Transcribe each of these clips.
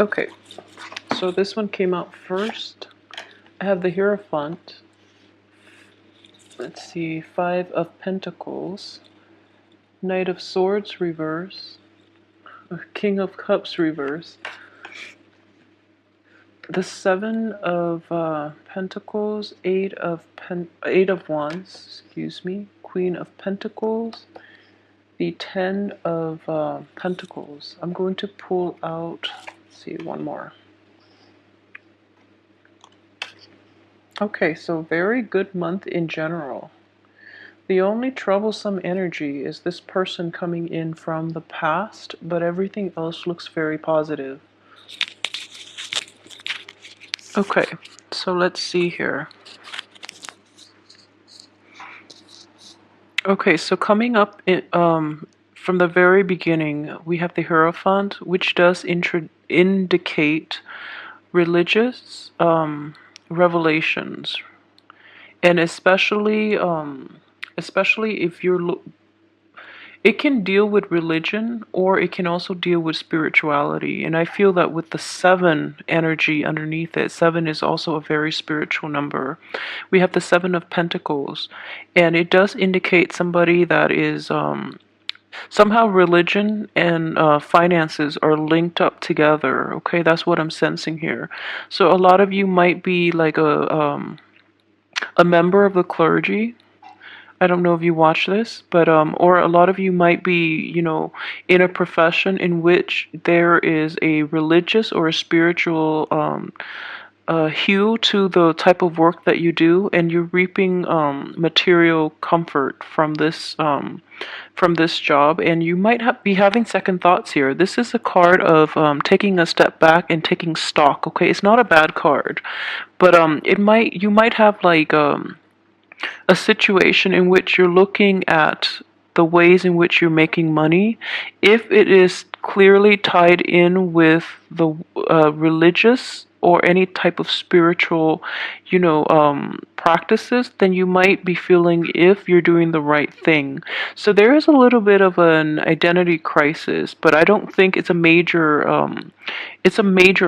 Okay, so this one came out first. I have the Hierophant. Let's see, Five of Pentacles, Knight of Swords reverse, King of Cups reverse, the Seven of Pentacles, Eight of Wands, excuse me, Queen of Pentacles, the Ten of Pentacles. I'm going to pull out, let's see, one more. Okay, so very good month in general. The only troublesome energy is this person coming in from the past, but everything else looks very positive. Okay, so let's see here. Okay, so coming up from the very beginning, we have the Hierophant, which does indicate religious revelations, and especially if you're it can deal with religion, or it can also deal with spirituality. And I feel that with the seven energy underneath it, seven is also a very spiritual number. We have the Seven of Pentacles, and it does indicate somebody that is somehow religion and finances are linked up together. Okay, that's what I'm sensing here. So a lot of you might be like a member of the clergy. I don't know if you watch this, but or a lot of you might be, in a profession in which there is a religious or a spiritual hue to the type of work that you do, and you're reaping material comfort from this job, and you might be having second thoughts here. This is a card of taking a step back and taking stock. Okay, it's not a bad card, but you might have like a situation in which you're looking at the ways in which you're making money. If it is clearly tied in with the religious or any type of spiritual, practices, then you might be feeling if you're doing the right thing. So there is a little bit of an identity crisis, but I don't think it's a major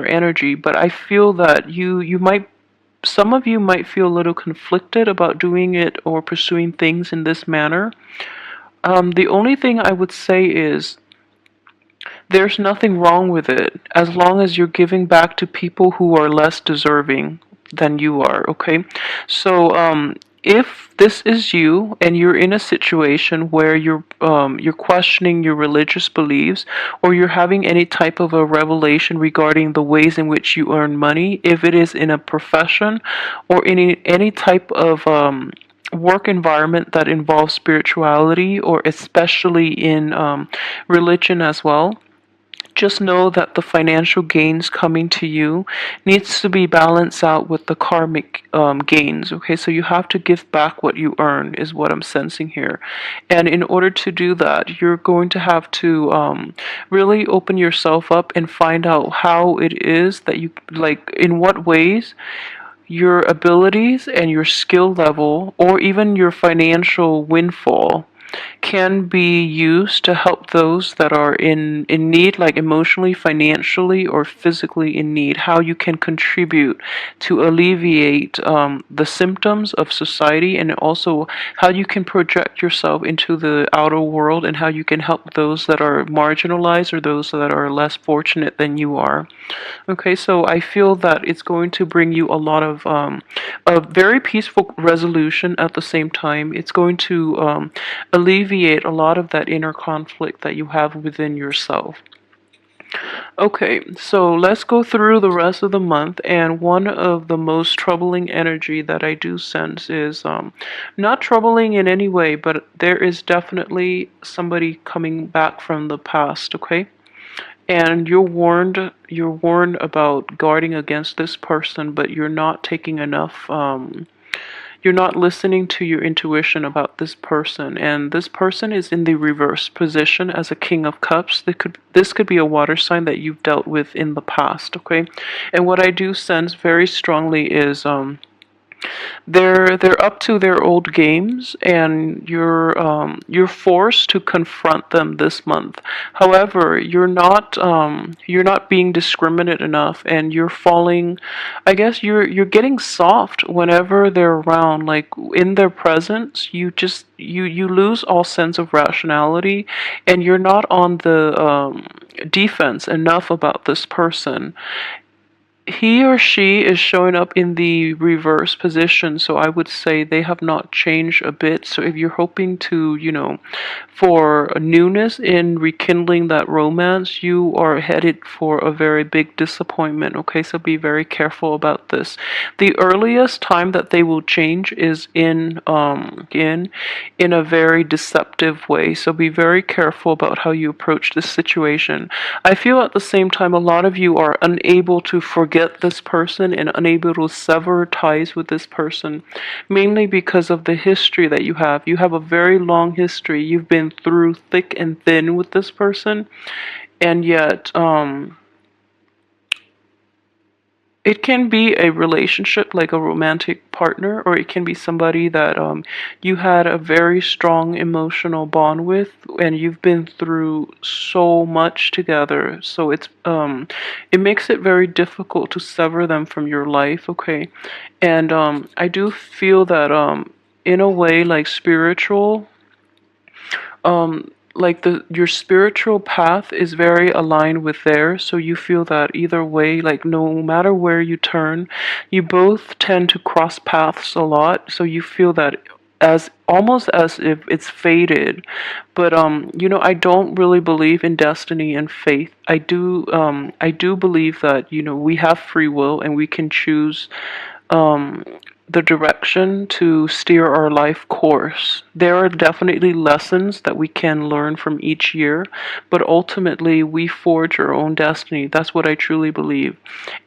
energy. But I feel that some of you might feel a little conflicted about doing it or pursuing things in this manner. The only thing I would say is there's nothing wrong with it as long as you're giving back to people who are less deserving than you are, okay? So, if this is you and you're in a situation where you're questioning your religious beliefs, or you're having any type of a revelation regarding the ways in which you earn money, if it is in a profession or in any type of work environment that involves spirituality, or especially in religion as well, just know that the financial gains coming to you needs to be balanced out with the karmic gains. Okay, so you have to give back what you earn, is what I'm sensing here. And in order to do that, you're going to have to really open yourself up and find out how it is that you, like, in what ways your abilities and your skill level, or even your financial windfall, can be used to help those that are in need, like emotionally, financially, or physically in need. How you can contribute to alleviate the symptoms of society, and also how you can project yourself into the outer world, and how you can help those that are marginalized or those that are less fortunate than you are. Okay, so I feel that it's going to bring you a lot of a very peaceful resolution. At the same time, it's going to alleviate a lot of that inner conflict that you have within yourself. Okay, so let's go through the rest of the month, and one of the most troubling energy that I do sense is not troubling in any way, but there is definitely somebody coming back from the past, okay? And you're warned about guarding against this person, but you're not taking enough you're not listening to your intuition about this person, and this person is in the reverse position as a King of Cups. This could be a water sign that you've dealt with in the past, okay? And what I do sense very strongly is They're up to their old games, and you're forced to confront them this month. However, you're not being discriminate enough, and you're falling. I guess you're getting soft whenever they're around. Like in their presence, you lose all sense of rationality, and you're not on the defense enough about this person. He or she is showing up in the reverse position, so I would say they have not changed a bit. So if you're hoping to, for a newness in rekindling that romance, you are headed for a very big disappointment. Okay, so be very careful about this. The earliest time that they will change is in a very deceptive way. So be very careful about how you approach this situation. I feel at the same time a lot of you are unable to forget this person and unable to sever ties with this person, mainly because of the history that you have. You have a very long history. You've been through thick and thin with this person, and yet, it can be a relationship like a romantic partner, or it can be somebody that you had a very strong emotional bond with, and you've been through so much together. So it makes it very difficult to sever them from your life. Okay, and I do feel that in a way, like spiritual, like the your spiritual path is very aligned with theirs, so you feel that either way, like no matter where you turn, you both tend to cross paths a lot, so you feel that as almost as if it's fated. But I don't really believe in destiny and fate. I do believe that we have free will and we can choose um, the direction to steer our life course. There are definitely lessons that we can learn from each year, but ultimately we forge our own destiny. That's what I truly believe.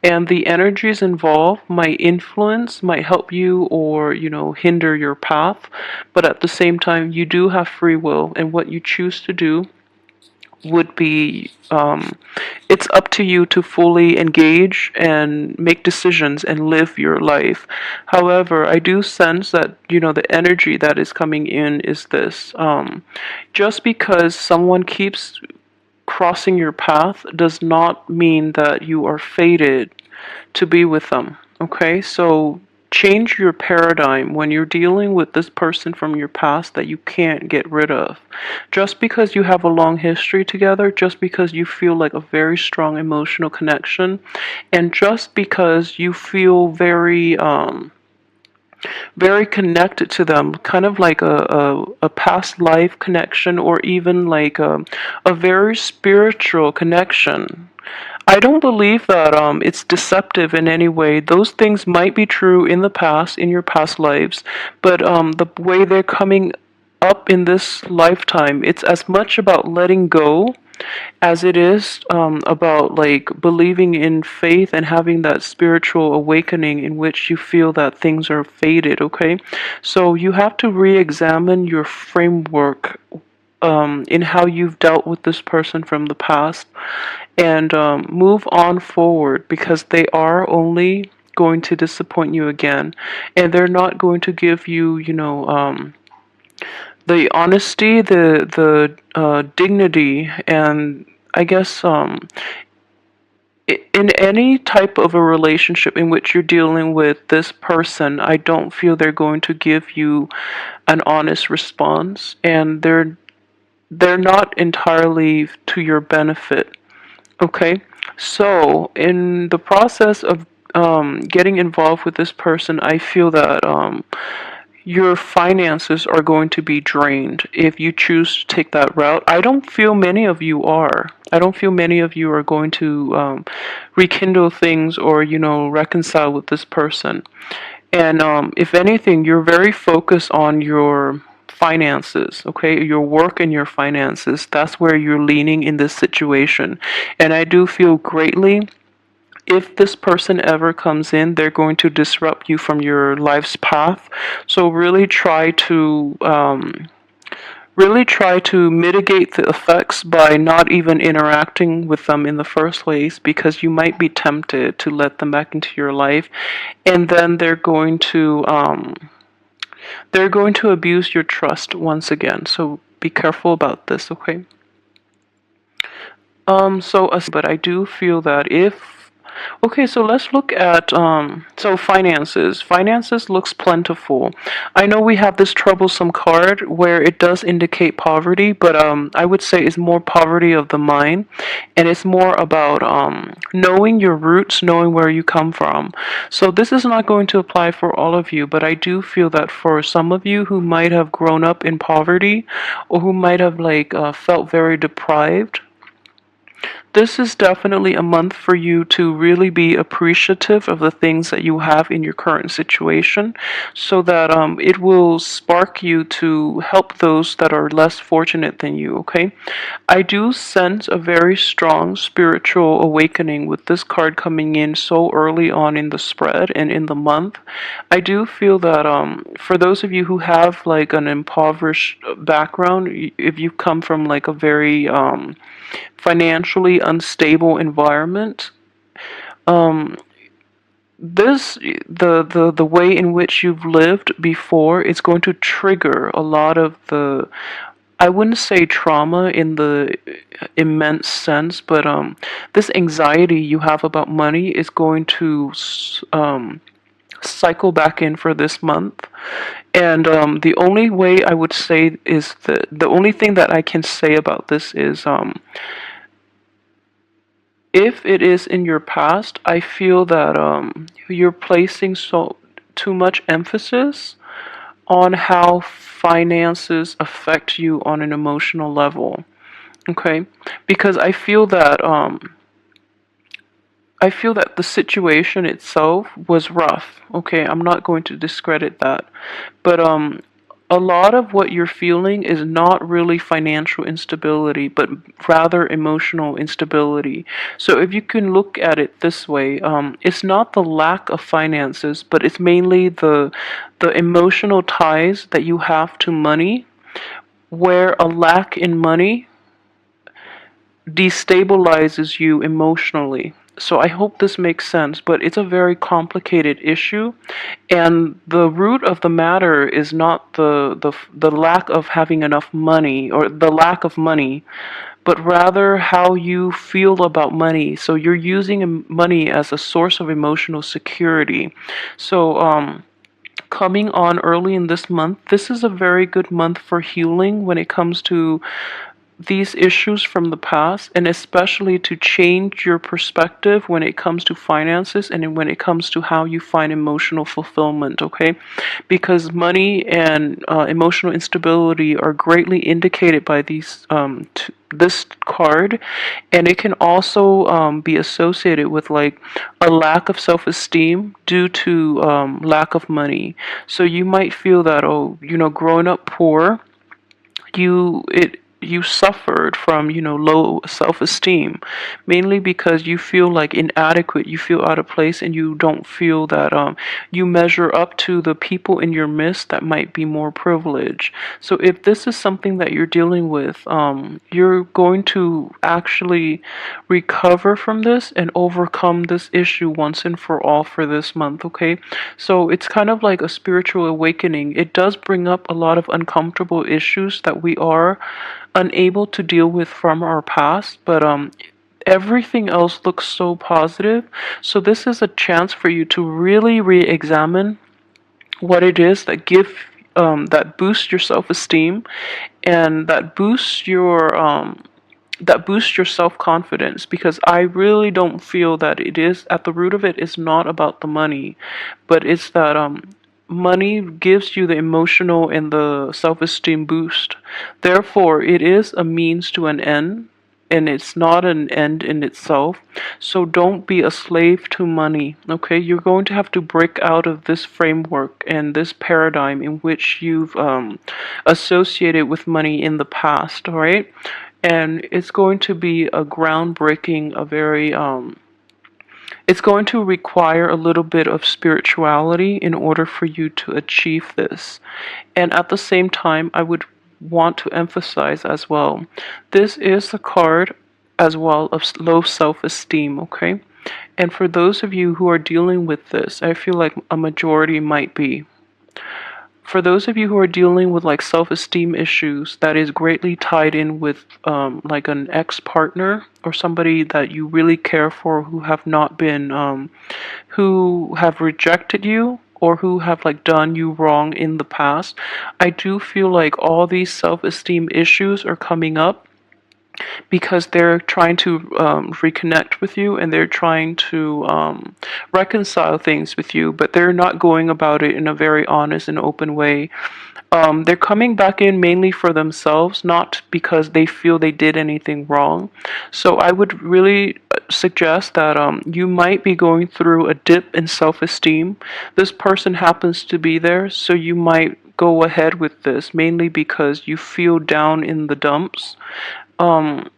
And the energies involved might influence, might help you, or, hinder your path, but at the same time, you do have free will, and what you choose to do would be it's up to you to fully engage and make decisions and live your life. However, I do sense that the energy that is coming in is this: just because someone keeps crossing your path does not mean that you are fated to be with them. Okay, so change your paradigm when you're dealing with this person from your past that you can't get rid of. Just because you have a long history together, just because you feel like a very strong emotional connection, and just because you feel very connected to them, kind of like a past life connection, or even like a very spiritual connection. I don't believe that it's deceptive in any way. Those things might be true in the past, in your past lives, but the way they're coming up in this lifetime, it's as much about letting go as it is about like believing in faith and having that spiritual awakening in which you feel that things are fated. Okay, so you have to re-examine your framework in how you've dealt with this person from the past, and move on forward, because they are only going to disappoint you again, and they're not going to give you, the honesty, the dignity, and I guess in any type of a relationship in which you're dealing with this person, I don't feel they're going to give you an honest response, and they're not entirely to your benefit. Okay, so in the process of getting involved with this person, I feel that your finances are going to be drained if you choose to take that route. I don't feel many of you are. I don't feel many of you are going to rekindle things, or, reconcile with this person. And if anything, you're very focused on your finances, okay? Your work and your finances. That's where you're leaning in this situation. And I do feel greatly, if this person ever comes in, they're going to disrupt you from your life's path. So really try to really try to mitigate the effects by not even interacting with them in the first place, because you might be tempted to let them back into your life, and then they're going to abuse your trust once again. So be careful about this, okay? But I do feel that if, okay, so let's look at, so finances. Finances looks plentiful. I know we have this troublesome card where it does indicate poverty, but I would say it's more poverty of the mind, and it's more about knowing your roots, knowing where you come from. So this is not going to apply for all of you, but I do feel that for some of you who might have grown up in poverty, or who might have like felt very deprived, this is definitely a month for you to really be appreciative of the things that you have in your current situation, so that it will spark you to help those that are less fortunate than you, okay? I do sense a very strong spiritual awakening with this card coming in so early on in the spread and in the month. I do feel that for those of you who have like an impoverished background, if you come from like a very financially unstable environment, um, the way in which you've lived before is going to trigger a lot of the, I wouldn't say trauma in the immense sense, but this anxiety you have about money is going to cycle back in for this month. And the only way I would say is the only thing that I can say about this is if it is in your past, I feel that you're placing so too much emphasis on how finances affect you on an emotional level. Okay, because I feel that the situation itself was rough. Okay, I'm not going to discredit that, but a lot of what you're feeling is not really financial instability, but rather emotional instability. So if you can look at it this way, it's not the lack of finances, but it's mainly the emotional ties that you have to money, where a lack in money destabilizes you emotionally. So I hope this makes sense, but it's a very complicated issue, and the root of the matter is not the lack of having enough money or the lack of money, but rather how you feel about money. So you're using money as a source of emotional security. So coming on early in this month, this is a very good month for healing when it comes to these issues from the past, and especially to change your perspective when it comes to finances and when it comes to how you find emotional fulfillment, okay? Because money and emotional instability are greatly indicated by this card, and it can also be associated with like a lack of self-esteem due to lack of money. So you might feel that, oh, growing up poor, you suffered from low self-esteem, mainly because you feel like inadequate, you feel out of place, and you don't feel that you measure up to the people in your midst that might be more privileged. So if this is something that you're dealing with, you're going to actually recover from this and overcome this issue once and for all for this month, okay? So it's kind of like a spiritual awakening. It does bring up a lot of uncomfortable issues that we are unable to deal with from our past, but everything else looks so positive. So this is a chance for you to really re-examine what it is that boosts your self-esteem, and that boosts your self-confidence, because I really don't feel that it is at the root of it is not about the money, but it's that money gives you the emotional and the self-esteem boost. Therefore, it is a means to an end, and it's not an end in itself. So don't be a slave to money, okay? You're going to have to break out of this framework and this paradigm in which you've associated with money in the past, all right? And it's going to be a groundbreaking, a very it's going to require a little bit of spirituality in order for you to achieve this. And at the same time, I would want to emphasize as well. This is the card as well of low self-esteem, okay? And for those of you who are dealing with this, I feel like a majority might be. For those of you who are dealing with like self-esteem issues, that is greatly tied in with like an ex-partner or somebody that you really care for who have not been, who have rejected you or who have like done you wrong in the past. I do feel like all these self-esteem issues are coming up because they're trying to reconnect with you and they're trying to reconcile things with you, but they're not going about it in a very honest and open way. They're coming back in mainly for themselves, not because they feel they did anything wrong. So I would really suggest that you might be going through a dip in self-esteem. This person happens to be there, so you might go ahead with this mainly because you feel down in the dumps. Um,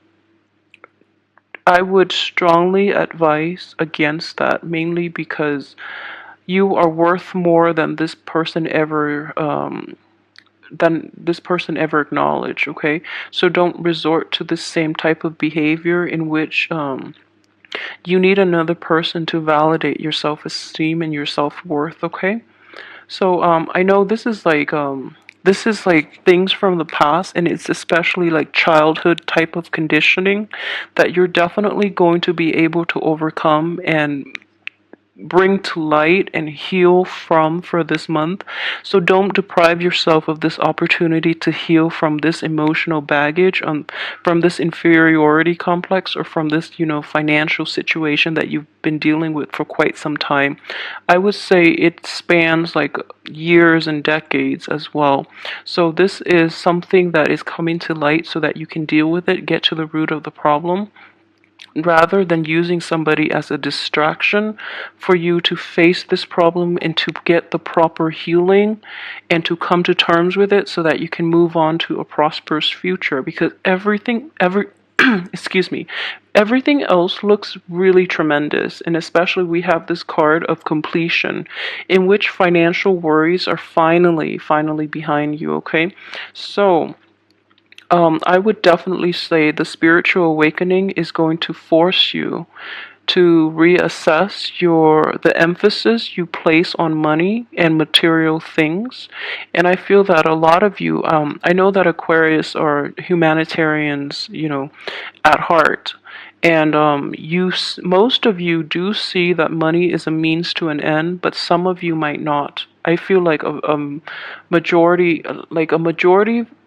I would strongly advise against that, mainly because you are worth more than this person ever acknowledged. Okay, so don't resort to the same type of behavior in which you need another person to validate your self-esteem and your self-worth. Okay, so I know this is like things from the past, and it's especially like childhood type of conditioning that you're definitely going to be able to overcome and bring to light and heal from for this month. So don't deprive yourself of this opportunity to heal from this emotional baggage, from this inferiority complex, or from this, financial situation that you've been dealing with for quite some time. I would say it spans like years and decades as well. So this is something that is coming to light so that you can deal with it, get to the root of the problem, rather than using somebody as a distraction for you to face this problem and to get the proper healing and to come to terms with it so that you can move on to a prosperous future, because excuse me, everything else looks really tremendous, and especially we have this card of completion in which financial worries are finally behind you. Okay, so I would definitely say the spiritual awakening is going to force you to reassess the emphasis you place on money and material things. And I feel that a lot of you, I know that Aquarius are humanitarians, at heart. And most of you do see that money is a means to an end, but some of you might not. I feel like a majority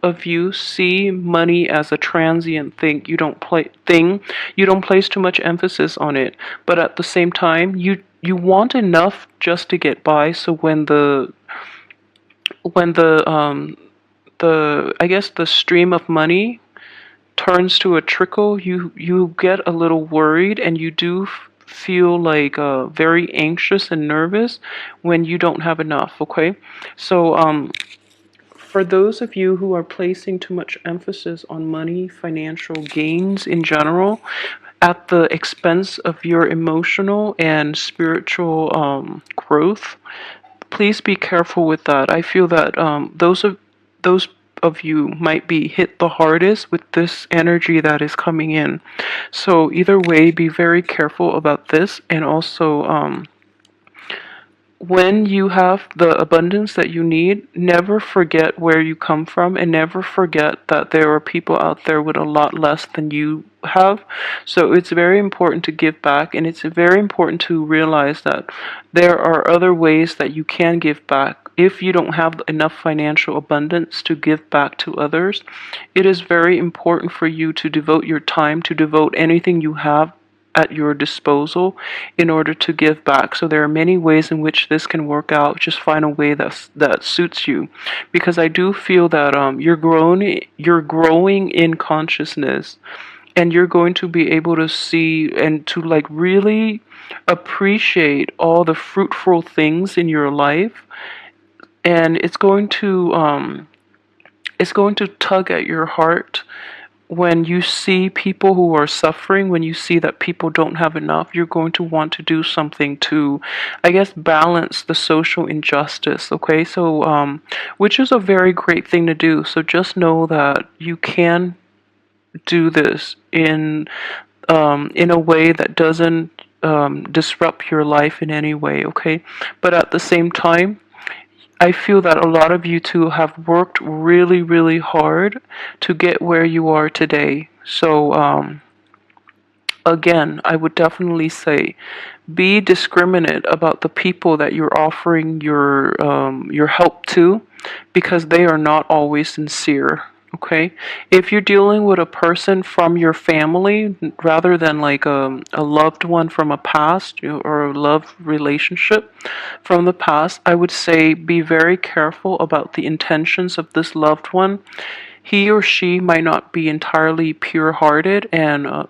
of you see money as a transient thing. You don't place too much emphasis on it, but at the same time, you want enough just to get by. So when the I guess the stream of money turns to a trickle, you get a little worried, and you do feel like very anxious and nervous when you don't have enough. Okay, so for those of you who are placing too much emphasis on money, financial gains in general, at the expense of your emotional and spiritual growth, please be careful with that. I feel that those of you might be hit the hardest with this energy that is coming in. So either way, be very careful about this, and also when you have the abundance that you need, never forget where you come from, and never forget that there are people out there with a lot less than you have. So it's very important to give back, and it's very important to realize that there are other ways that you can give back. If you don't have enough financial abundance to give back to others, it is very important for you to devote your time, to devote anything you have at your disposal in order to give back. So there are many ways in which this can work out. Just find a way that suits you, because I do feel that you're growing in consciousness, and you're going to be able to see and to like really appreciate all the fruitful things in your life, and it's going to tug at your heart when you see people who are suffering, when you see that people don't have enough, you're going to want to do something to, I guess, balance the social injustice. Okay, so which is a very great thing to do. So just know that you can do this in a way that doesn't disrupt your life in any way. Okay, but at the same time, I feel that a lot of you two have worked really, really hard to get where you are today. So, again, I would definitely say be discriminate about the people that you're offering your help to, because they are not always sincere. Okay, if you're dealing with a person from your family rather than like a loved one from a past, or a love relationship from the past, I would say be very careful about the intentions of this loved one. He or she might not be entirely pure hearted, and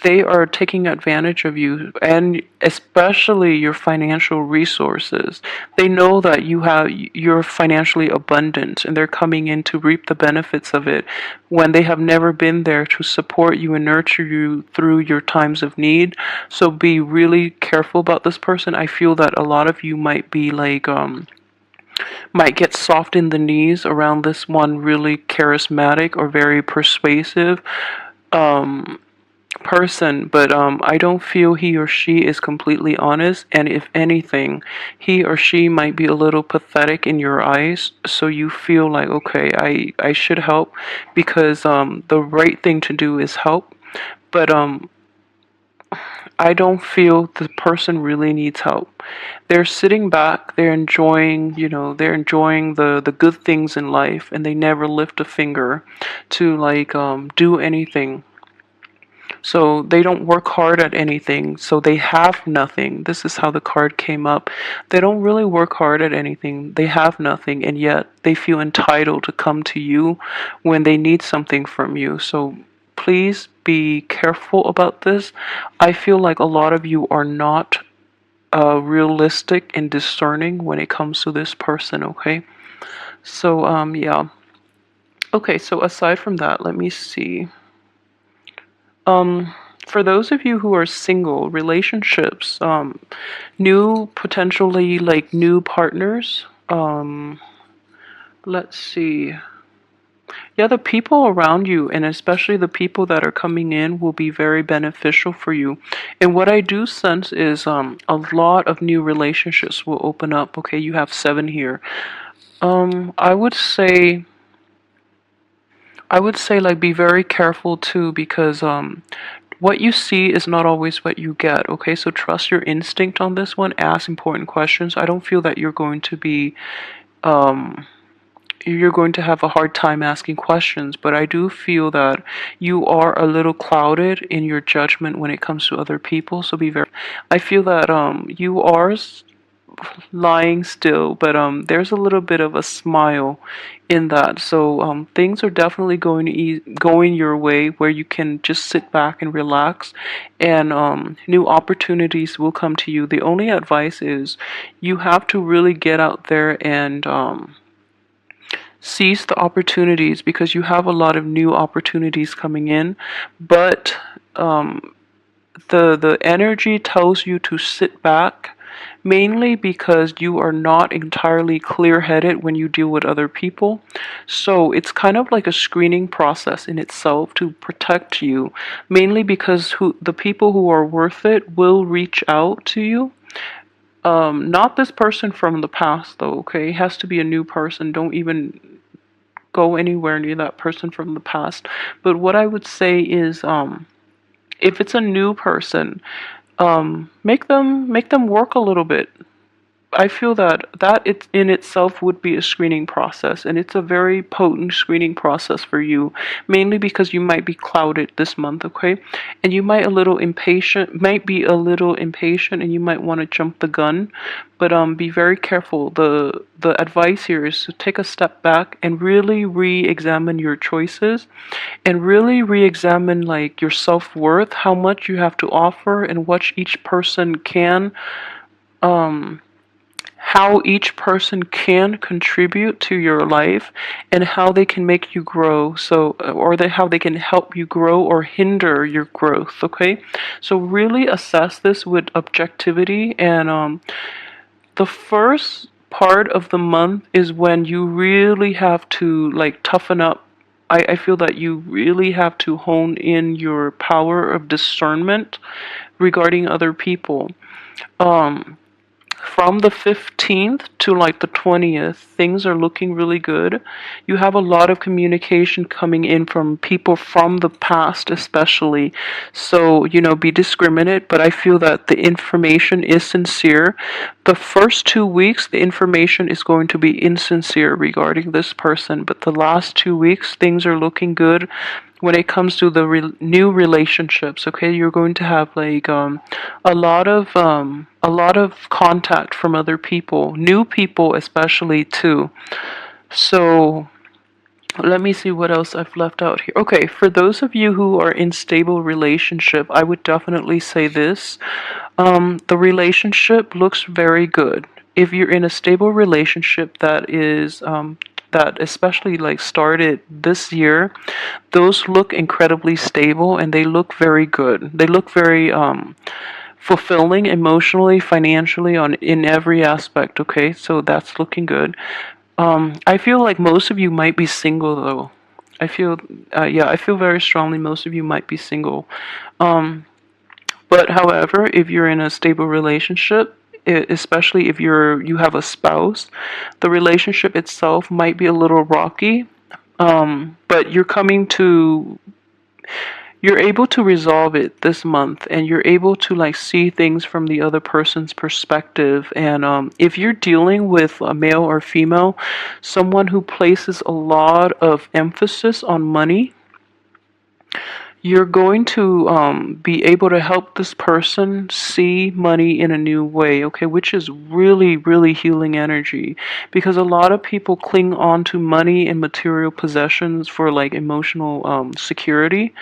they are taking advantage of you, and especially your financial resources. They know that you're financially abundant, and they're coming in to reap the benefits of it when they have never been there to support you and nurture you through your times of need. So be really careful about this person. I feel that a lot of you might be like might get soft in the knees around this one really charismatic or very persuasive person, but I don't feel he or she is completely honest, and if anything, he or she might be a little pathetic in your eyes, so you feel like, okay, I should help because the right thing to do is help, but I don't feel the person really needs help. They're sitting back, they're enjoying, they're enjoying the good things in life, and they never lift a finger to like do anything. So they don't work hard at anything, so they have nothing. This is how the card came up. They don't really work hard at anything. They have nothing, and yet they feel entitled to come to you when they need something from you. So please be careful about this. I feel like a lot of you are not realistic and discerning when it comes to this person, okay? So, yeah. Okay, so aside from that, let me see. Um, for those of you who are single, relationships, new, potentially like new partners, let's see. Yeah, the people around you, and especially the people that are coming in, will be very beneficial for you. And what I do sense is a lot of new relationships will open up. Okay, you have 7 here. I would say like be very careful too, because what you see is not always what you get. Okay, so trust your instinct on this one. Ask important questions. I don't feel that you're going to have a hard time asking questions, but I do feel that you are a little clouded in your judgment when it comes to other people. So be very. I feel that you are lying still, but there's a little bit of a smile in that. So things are definitely going your way, where you can just sit back and relax, and new opportunities will come to you. The only advice is you have to really get out there and seize the opportunities, because you have a lot of new opportunities coming in, but the energy tells you to sit back, mainly because you are not entirely clear-headed when you deal with other people. So it's kind of like a screening process in itself to protect you, mainly because the people who are worth it will reach out to you. Not this person from the past though, okay? It has to be a new person. Don't even go anywhere near that person from the past. But what I would say is if it's a new person, make them work a little bit. I feel that it in itself would be a screening process, and it's a very potent screening process for you, mainly because you might be clouded this month, okay? And you might be a little impatient, and you might want to jump the gun, but be very careful. The advice here is to take a step back and really re-examine your choices, and really re-examine like your self-worth, how much you have to offer, and what each person can how each person can contribute to your life and how they can make you grow. So, how they can help you grow or hinder your growth. Okay. So really assess this with objectivity. And the first part of the month is when you really have to like toughen up. I feel that you really have to hone in your power of discernment regarding other people. Um, from the 15th to like the 20th, things are looking really good. You have a lot of communication coming in from people from the past, especially. So, be discriminate, but I feel that the information is sincere. The first 2 weeks, the information is going to be insincere regarding this person, but the last 2 weeks, things are looking good when it comes to the new relationships. Okay, you're going to have like a lot of contact from other people, new people especially too. So let me see what else I've left out here. Okay, for those of you who are in stable relationship, I would definitely say this. The relationship looks very good. If you're in a stable relationship that especially like started this year, those look incredibly stable and they look very good. They look very fulfilling emotionally, financially, on in every aspect. Okay, so that's looking good. I feel like most of you might be single though. I feel, yeah, I feel very strongly most of you might be single. Um, but however, if you're in a stable relationship, especially if you have a spouse, the relationship itself might be a little rocky. But you're able to resolve it this month, and you're able to like see things from the other person's perspective. And if you're dealing with a male or female, someone who places a lot of emphasis on money, you're going to be able to help this person see money in a new way, okay, which is really, really healing energy, because a lot of people cling on to money and material possessions for like emotional security,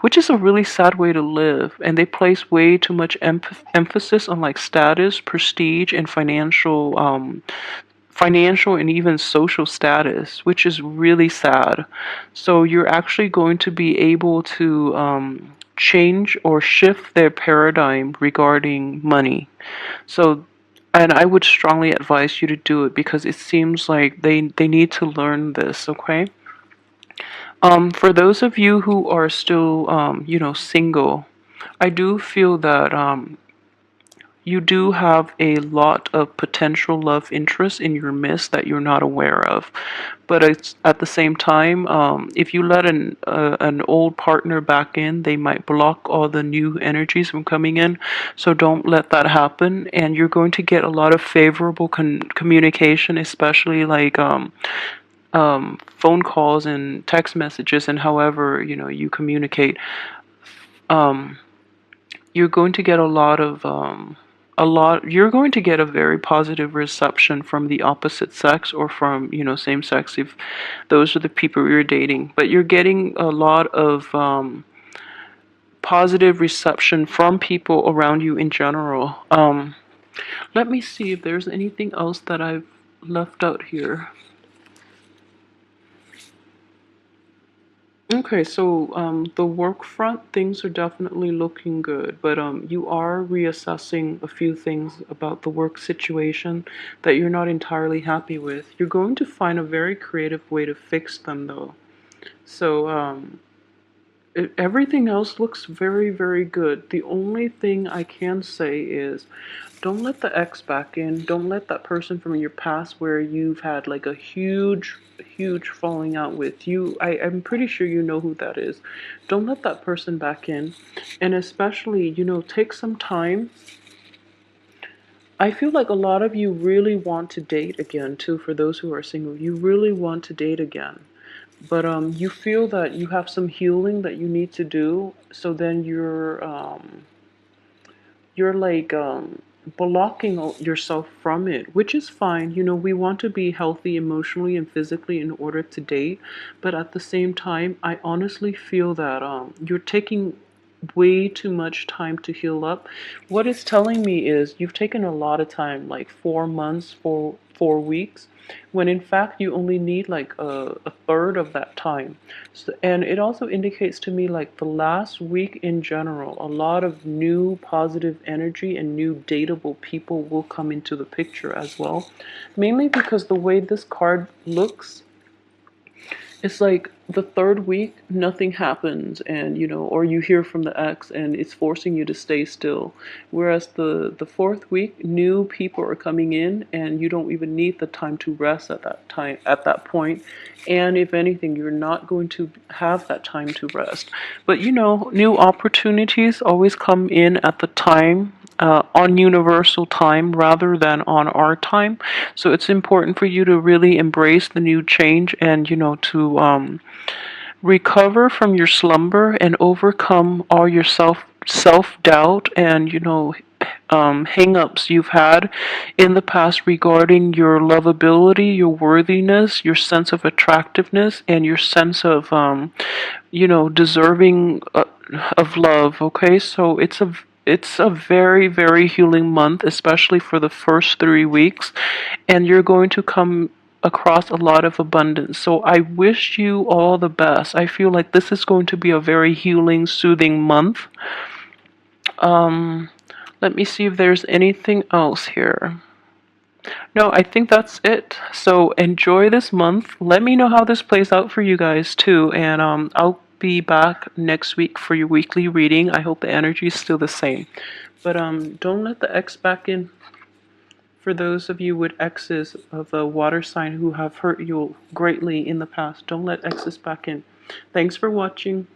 which is a really sad way to live. And they place way too much emphasis on like status, prestige, and financial and even social status, which is really sad. So you're actually going to be able to change or shift their paradigm regarding money. So, and I would strongly advise you to do it because it seems like they need to learn this, okay? For those of you who are still, single, I do feel that you do have a lot of potential love interest in your midst that you're not aware of. But it's, at the same time, if you let an old partner back in, they might block all the new energies from coming in. So don't let that happen. And you're going to get a lot of favorable communication, especially like phone calls and text messages, and however you communicate. Um, you're going to get you're going to get a very positive reception from the opposite sex, or from same sex, if those are the people you're dating. But you're getting a lot of positive reception from people around you in general. Let me see if there's anything else that I've left out here. Okay, so the work front, things are definitely looking good, but you are reassessing a few things about the work situation that you're not entirely happy with. You're going to find a very creative way to fix them, though. So everything else looks very, very good. The only thing I can say is don't let the ex back in. Don't let that person from your past where you've had like a huge, huge falling out with you. I'm pretty sure you know who that is. Don't let that person back in. And especially, take some time. I feel like a lot of you really want to date again, too, for those who are single. You really want to date again. But you feel that you have some healing that you need to do, so then you're like blocking yourself from it, which is fine. We want to be healthy emotionally and physically in order to date, but at the same time, I honestly feel that you're taking way too much time to heal up. What it's telling me is you've taken a lot of time, like 4 months, 4 weeks, when in fact you only need like a third of that time. So, and it also indicates to me like the last week in general, a lot of new positive energy and new dateable people will come into the picture as well. Mainly because the way this card looks, it's like the third week nothing happens, and or you hear from the ex and it's forcing you to stay still, whereas the fourth week new people are coming in and you don't even need the time to rest at that point. And if anything, you're not going to have that time to rest. But new opportunities always come in at the time, on universal time rather than on our time. So it's important for you to really embrace the new change, and to recover from your slumber and overcome all your self doubt and hang-ups you've had in the past regarding your lovability, your worthiness, your sense of attractiveness, and your sense of deserving of love. Okay, so it's a very, very healing month, especially for the first 3 weeks, and you're going to come across a lot of abundance. So I wish you all the best. I feel like this is going to be a very healing, soothing month. Um, Let me see if there's anything else here. No, I think that's it. So enjoy this month. Let me know how this plays out for you guys too, and I'll be back next week for your weekly reading. I hope the energy is still the same. But don't let the X back in. For those of you with X's of the water sign who have hurt you greatly in the past, don't let X's back in. Thanks for watching.